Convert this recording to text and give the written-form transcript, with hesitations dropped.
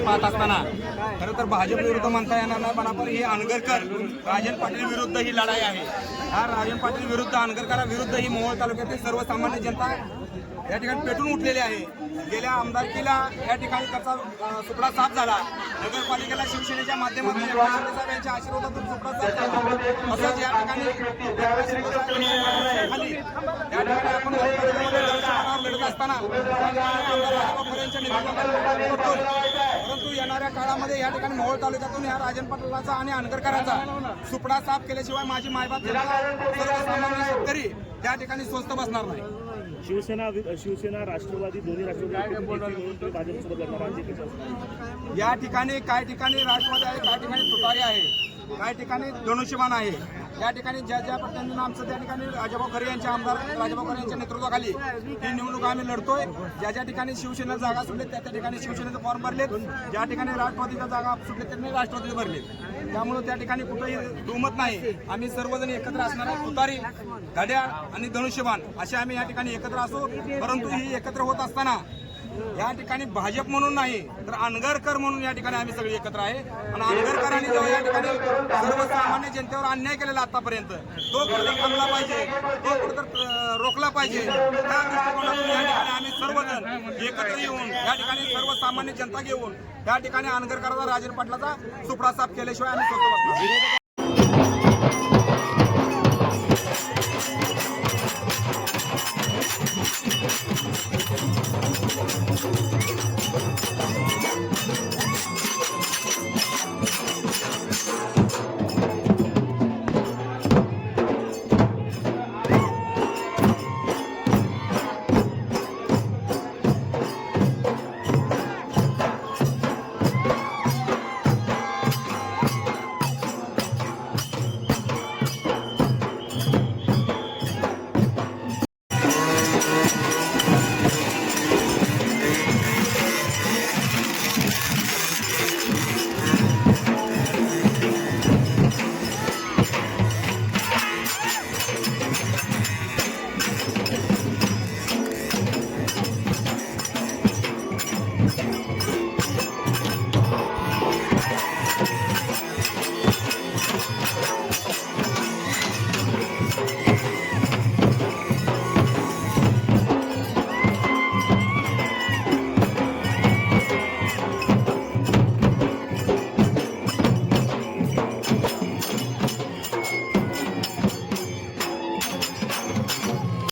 आपण पाहत असताना खरं तर भाजप विरुद्ध म्हणता येणार नाही, पण आपण हे अनगरकर राजन पाटील विरुद्ध ही लढाई आहे। हा राजन पाटील विरुद्ध अनगरकरांविरुद्ध ही मोहोळ तालुक्यातील सर्वसामान्य जनता या ठिकाणी पेटून उठलेली आहे। गेल्या आमदारकीला या ठिकाणी त्याचा सुपडा साफ झाला, नगरपालिकेला शिवसेनेच्या माध्यमातून यांच्या आशीर्वादातून सुपडा साफ झाला। असंच या ठिकाणी खाली या ठिकाणी आपण लढत असताना परंतु येणाऱ्या काळामध्ये या ठिकाणी मोहोळ तालुक्यातून या राजन पाटलाचा आणि अनगरकरांचा सुपडा साफ केल्याशिवाय माझी मायबाप सर्वसामान्य शेतकरी त्या ठिकाणी स्वस्त बसणार नाही। शिवसेना राष्ट्रवादी दोन्ही राष्ट्रवादी भाजपसोबत लढणार आहे। या ठिकाणी काही ठिकाणी राष्ट्रवादी आहे, काही ठिकाणी तुतारी आहे, काही ठिकाणी धनुष्यबाण आहे। या ठिकाणी ज्या पद्धतीनं आमचं त्या ठिकाणी राजाभाऊ खरे यांच्या आमदार राजाभाऊ खरे यांच्या नेतृत्वाखाली ही निवडणूक आम्ही लढतोय। ज्या ठिकाणी शिवसेनेला जागा सुटले त्या ठिकाणी शिवसेनेचे फॉर्म भरलेत, ज्या ठिकाणी राष्ट्रवादीच्या जागा सुटले त्यांनी राष्ट्रवादीचे भरलेत। त्यामुळे त्या ठिकाणी कुठेही दुमत नाही, आम्ही सर्वजण एकत्र असणार आहे। तुतारी, घड्याळ आणि धनुष्यबाण असे आम्ही या ठिकाणी एकत्र असू। परंतु ही एकत्र होत असताना या ठिकाणी भाजप म्हणून नाही तर अनगरकर म्हणून या ठिकाणी आम्ही सगळे एकत्र आहे। आणि अनगरकरांनी जेव्हा या ठिकाणी सर्वसामान्य जनतेवर अन्याय केलेला आतापर्यंत तो कुठेतरी थांबला पाहिजे, तो कुठेतरी रोखला पाहिजे। त्या दृष्टिकोनातून या ठिकाणी आम्ही सर्वजण एकत्र येऊन या ठिकाणी सर्वसामान्य जनता घेऊन या ठिकाणी अनगरकरांचा राजन पाटलाचा सुपडा साफ केल्याशिवाय आम्ही स्वतः